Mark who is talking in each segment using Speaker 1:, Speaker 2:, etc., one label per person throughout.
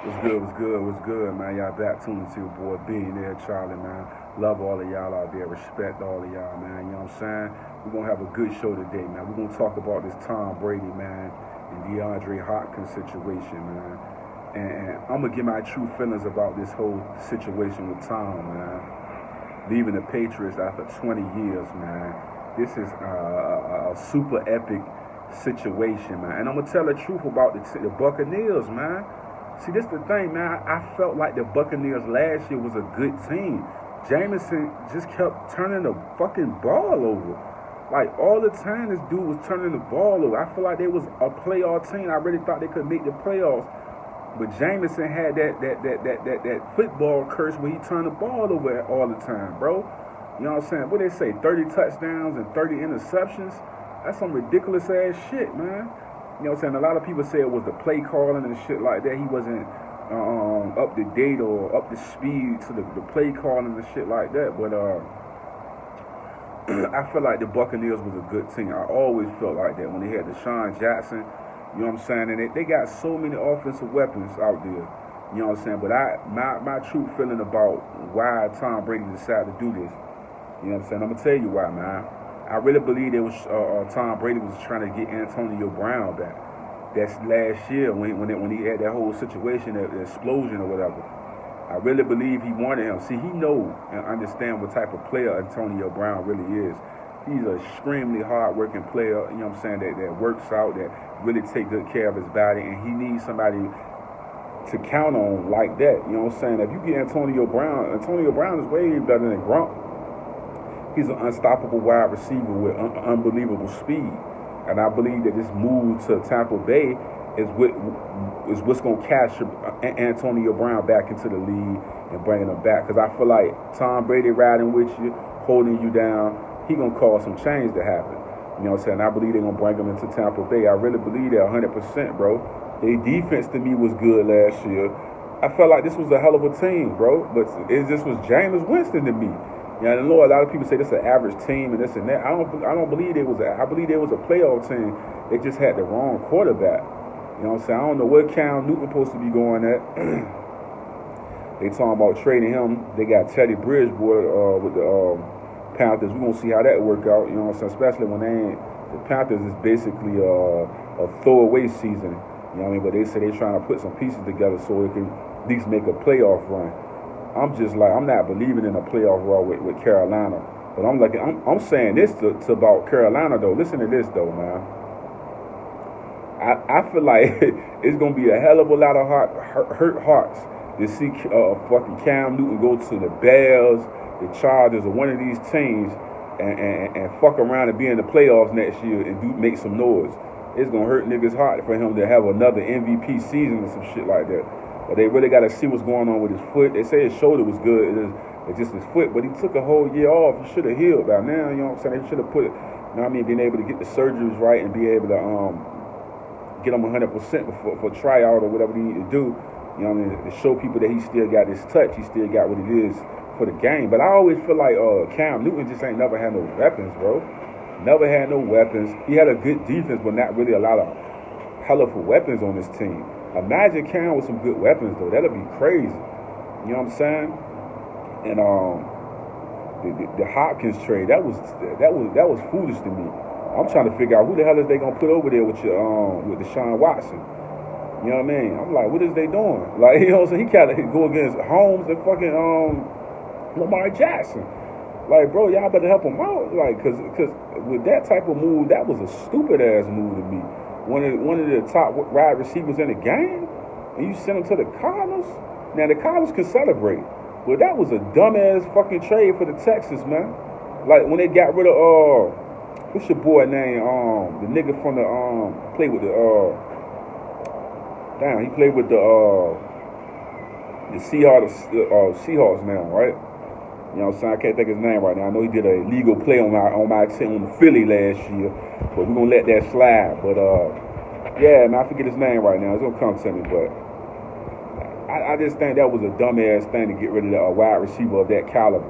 Speaker 1: What's good, man? Y'all back tuning to your boy Billionaire Charlie, man. Love all of y'all out there. Respect all of y'all, man. You know what I'm saying? We're going to have a good show today, man. We're going to talk about this Tom Brady, man, and DeAndre Hopkins situation, man. And I'm going to give my true feelings about this whole situation with Tom, man. Leaving the Patriots after 20 years, man. This is a super epic situation, man. And I'm going to tell the truth about the Buccaneers, man. See, this the thing, man. I felt like the Buccaneers last year was a good team. Jameson just kept turning the fucking ball over. Like, all the time this dude was turning the ball over. I feel like they was a playoff team. I really thought they could make the playoffs. But Jameson had that football curse where he turned the ball over all the time, bro. You know what I'm saying? What they say, 30 touchdowns and 30 interceptions? That's some ridiculous ass shit, man. You know what I'm saying? A lot of people say it was the play calling and shit like that. He wasn't up to date or up to speed to the play calling and shit like that. But I feel like the Buccaneers was a good team. I always felt like that when they had Deshaun Jackson. You know what I'm saying? And they got so many offensive weapons out there. You know what I'm saying? But my true feeling about why Tom Brady decided to do this. You know what I'm saying? I'm gonna tell you why, man. I really believe it was Tom Brady was trying to get Antonio Brown back. That's last year when he had that whole situation, the explosion or whatever. I really believe he wanted him. See, he know and understand what type of player Antonio Brown really is. He's an extremely hard-working player, you know what I'm saying, that works out, that really take good care of his body, and he needs somebody to count on like that. You know what I'm saying? If you get Antonio Brown is way better than Gronk. He's an unstoppable wide receiver with unbelievable speed. And I believe that this move to Tampa Bay is what's going to capture Antonio Brown back into the league and bringing him back. Because I feel like Tom Brady riding with you, holding you down, he going to cause some change to happen. You know what I'm saying? I believe they're going to bring him into Tampa Bay. I really believe that 100%, bro. Their defense to me was good last year. I felt like this was a hell of a team, bro. But it just was Jameis Winston to me. Yeah, and I know a lot of people say this is an average team and this and that. I don't believe it was. I believe there was a playoff team. They just had the wrong quarterback. You know what I'm saying? I don't know what Cam Newton supposed to be going at. They talking about trading him. They got Teddy Bridgewater with the Panthers. We're gonna see how that work out. You know what I'm saying? Especially when the Panthers is basically a throwaway season. You know what I mean? But they say they're trying to put some pieces together so it can at least make a playoff run. I'm just like, I'm not believing in a playoff run with Carolina. But I'm saying this to about Carolina, though. Listen to this, though, man. I feel like it's going to be a hell of a lot of hurt hearts to see fucking Cam Newton go to the Bears, the Chargers, or one of these teams and fuck around and be in the playoffs next year and make some noise. It's going to hurt niggas' heart for him to have another MVP season or some shit like that. But they really got to see what's going on with his foot. They say his shoulder was good. It's just his foot. But he took a whole year off. He should have healed by now. You know what I'm saying? They should have put, you know what I mean, being able to get the surgeries right and be able to get him 100% for tryout or whatever they need to do. You know what I mean? To show people that he still got his touch. He still got what it is for the game. But I always feel like Cam Newton just ain't never had no weapons, bro. Never had no weapons. He had a good defense, but not really a lot of hell of weapons on this team. Imagine Cam with some good weapons, though. That'd be crazy. You know what I'm saying? And the Hopkins trade, that was foolish to me. I'm trying to figure out who the hell is they gonna put over there with Deshaun Watson. You know what I mean? I'm like, what is they doing? Like, you know what I'm saying? He can't go against Holmes and fucking Lamar Jackson. Like, bro, y'all better help him out. Like, cause with that type of move, that was a stupid ass move to me. One of the top wide receivers in the game, and you send him to the Cardinals. Now the Cardinals can celebrate, but that was a dumbass fucking trade for the Texans, man. Like when they got rid of what's your boy name? The nigga from the played with the he played with the Seahawks now, right? You know what I'm saying? I can't think of his name right now. I know he did a illegal play on my team on the Philly last year, but we're gonna let that slide. But yeah, man, I forget his name right now. It's gonna come to me, but I just think that was a dumbass thing to get rid of a wide receiver of that caliber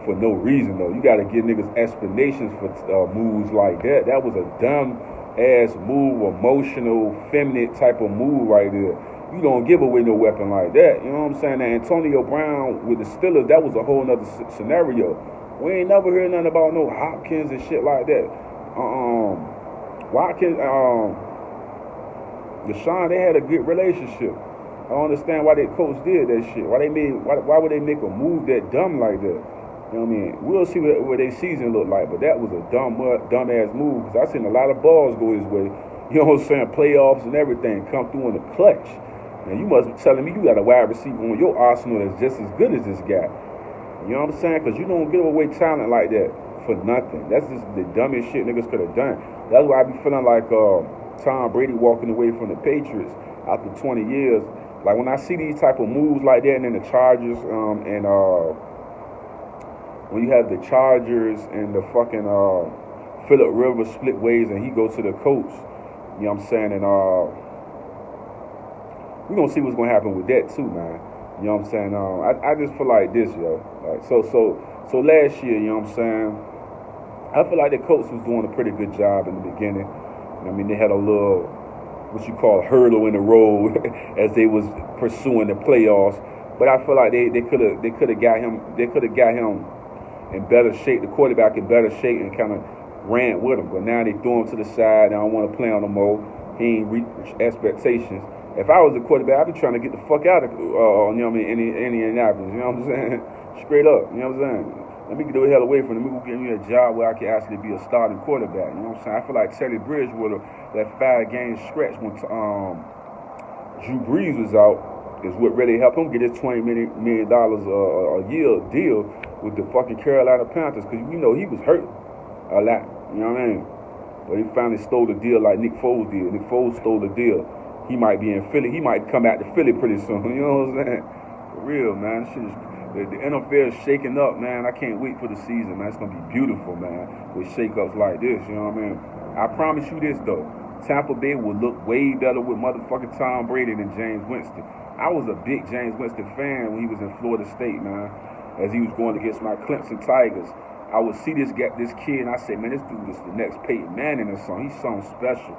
Speaker 1: for no reason though. You gotta give niggas explanations for moves like that. That was a dumb ass move, emotional, feminine type of move right there. You don't give away no weapon like that. You know what I'm saying? Now, Antonio Brown with the Steelers, that was a whole nother scenario. We ain't never heard nothing about no Hopkins and shit like that. Watkins, Deshaun, they had a good relationship. I don't understand why their coach did that shit. Why would they make a move that dumb like that? You know what I mean? We'll see what their season look like, but that was a dumb ass move. Cause I seen a lot of balls go his way. You know what I'm saying? Playoffs and everything come through in the clutch. And you must be telling me you got a wide receiver on your arsenal that's just as good as this guy. You know what I'm saying? Because you don't give away talent like that for nothing. That's just the dumbest shit niggas could have done. That's why I be feeling like Tom Brady walking away from the Patriots after 20 years. Like when I see these type of moves like that, and then the Chargers, and when you have the Chargers and the fucking Phillip Rivers split ways, and he goes to the Colts, you know what I'm saying? And we're gonna see what's gonna happen with that too, man. You know what I'm saying? I just feel like this, yo. Like so last year, you know what I'm saying? I feel like the Colts was doing a pretty good job in the beginning. I mean, they had a little, what you call, hurdle in the road as they was pursuing the playoffs. But I feel like they could have got him in better shape, the quarterback in better shape, and kind of ran with him. But now they threw him to the side. They don't want to play on him more. He ain't reached expectations. If I was a quarterback, I'd be trying to get the fuck out of, you know what I mean, Indianapolis. You know what I'm saying? Straight up. You know what I'm saying? Let me get the hell away from them. Let me go get me a job where I can actually be a starting quarterback. You know what I'm saying? I feel like Teddy Bridgewater, that 5-game stretch when Drew Brees was out, is what really helped him get his $20 million a year deal with the fucking Carolina Panthers, because you know he was hurt a lot. You know what I mean? But he finally stole the deal like Nick Foles did. Nick Foles stole the deal. He might be in Philly. He might come back to Philly pretty soon. You know what I'm saying? For real, man. Shit is, the NFL is shaking up, man. I can't wait for the season, man. It's going to be beautiful, man, with shake-ups like this. You know what I mean? I promise you this, though. Tampa Bay will look way better with motherfucking Tom Brady than James Winston. I was a big James Winston fan when he was in Florida State, man, as he was going against my Clemson Tigers. I would see this kid, and I said, man, this dude is the next Peyton Manning or something. He's something special.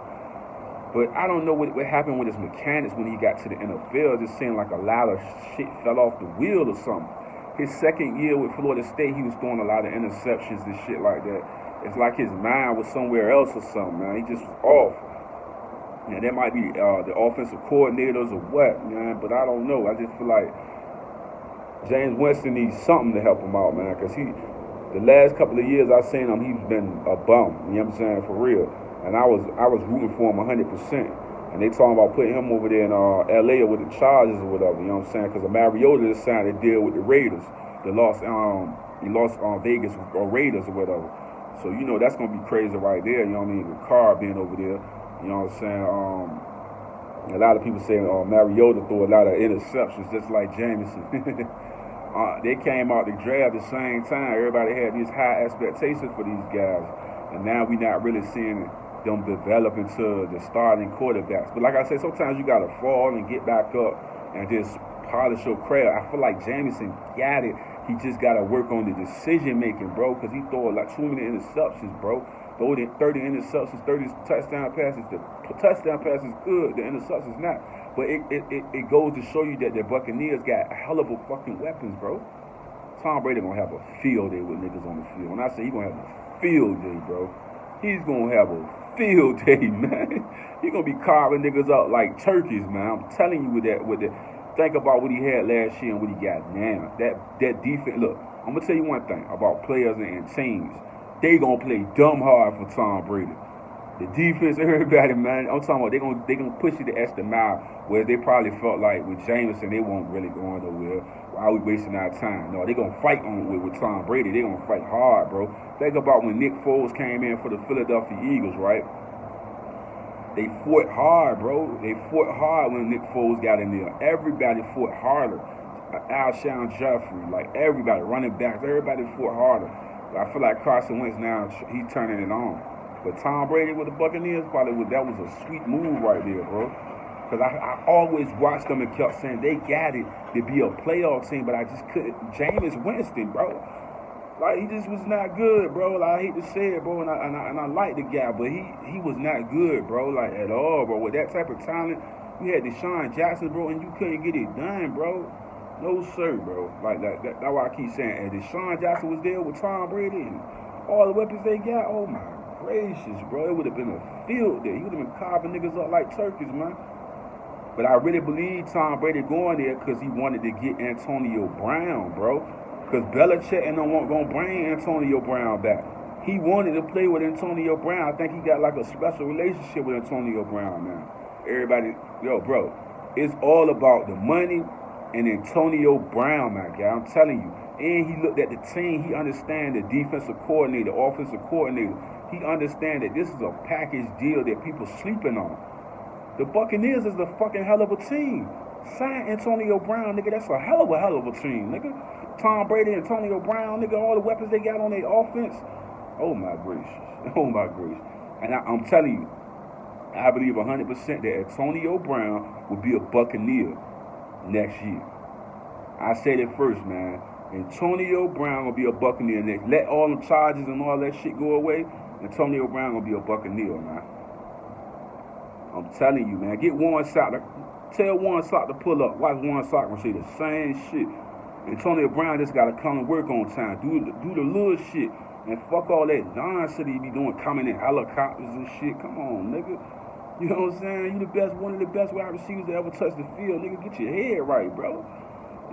Speaker 1: But I don't know what happened with his mechanics when he got to the NFL. It just seemed like a lot of shit fell off the wheel or something. His second year with Florida State, he was throwing a lot of interceptions and shit like that. It's like his mind was somewhere else or something, man. He just was off. And that might be the offensive coordinators or what, man. But I don't know. I just feel like James Winston needs something to help him out, man. Because the last couple of years I've seen him, he's been a bum. You know what I'm saying? For real. And I was rooting for him 100%. And they talking about putting him over there in L.A. or with the Chargers or whatever. You know what I'm saying? Because Mariota just signed a deal with the Raiders. He lost Vegas or Raiders or whatever. So, you know, that's going to be crazy right there. You know what I mean? With Carr being over there. You know what I'm saying? A lot of people say Mariota threw a lot of interceptions just like Jameson. They came out the draft the same time. Everybody had these high expectations for these guys. And now we're not really seeing them develop into the starting quarterbacks. But like I said, sometimes you got to fall and get back up and just polish your craft. I feel like Jameson got it. He just got to work on the decision-making, bro, because he throw like too many interceptions, bro. Throw 30 interceptions, 30 touchdown passes. The touchdown pass is good. The interceptions not. But it goes to show you that the Buccaneers got a hell of a fucking weapons, bro. Tom Brady going to have a field day with niggas on the field. When I say he going to have a field day, bro, he's going to have a field day, man. He's going to be carving niggas out like turkeys, man. I'm telling you with that. Think about what he had last year and what he got now. That defense, look, I'm going to tell you one thing about players and teams. They going to play dumb hard for Tom Brady. The defense, everybody, man, I'm talking about they gonna push you the extra mile, where they probably felt like with Jameson, they won't really go nowhere. Why are we wasting our time? No, they gonna fight on with Tom Brady. They gonna fight hard, bro. Think about when Nick Foles came in for the Philadelphia Eagles, right? They fought hard, bro. They fought hard when Nick Foles got in there. Everybody fought harder. Alshon Jeffrey, like everybody, running backs, everybody fought harder. I feel like Carson Wentz now, he's turning it on. But Tom Brady with the Buccaneers, that was a sweet move right there, bro. Because I always watched them and kept saying they got it to be a playoff team, but I just couldn't. Jameis Winston, bro. Like, he just was not good, bro. Like, I hate to say it, bro, and I like the guy, but he was not good, bro, like, at all, bro. With that type of talent, You had Deshaun Jackson, bro, and you couldn't get it done, bro. No, sir, bro. That's why I keep saying, if Deshaun Jackson was there with Tom Brady and all the weapons they got, oh my gracious, bro, it would have been a field day. He would have been carving niggas up like turkeys, man. But I really believe Tom Brady going there because he wanted to get Antonio Brown, bro. Because Belichick and them weren't going to bring Antonio Brown back. He wanted to play with Antonio Brown. I think he got like a special relationship with Antonio Brown, man. Everybody, yo, bro, it's all about the money and Antonio Brown, my guy. I'm telling you. And he looked at the team. He understands the defensive coordinator, offensive coordinator. He understands that this is a package deal that people sleeping on. The Buccaneers is the fucking hell of a team. Sign Antonio Brown, nigga. That's a hell of a team, nigga. Tom Brady, Antonio Brown, nigga. All the weapons they got on their offense. Oh my gracious. Oh my gracious. And I'm telling you, I believe 100% that Antonio Brown will be a Buccaneer next year. I said it first, man. Antonio Brown will be a Buccaneer next. Let all the charges and all that shit go away. Antonio Brown will be a Buccaneer, man. I'm telling you, man. Get Warren Sapp. Tell Warren Sapp to pull up. Watch Warren Sapp and say the same shit. Antonio Brown just got to come and work on time. Do the little shit. And fuck all that nonsense he be doing, coming in helicopters and shit. Come on, nigga. You know what I'm saying? You the best, one of the best wide receivers to ever touch the field. Nigga, get your head right, bro.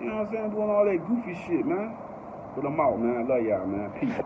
Speaker 1: You know what I'm saying? Doing all that goofy shit, man. But I'm out, man. I love y'all, man. Peace.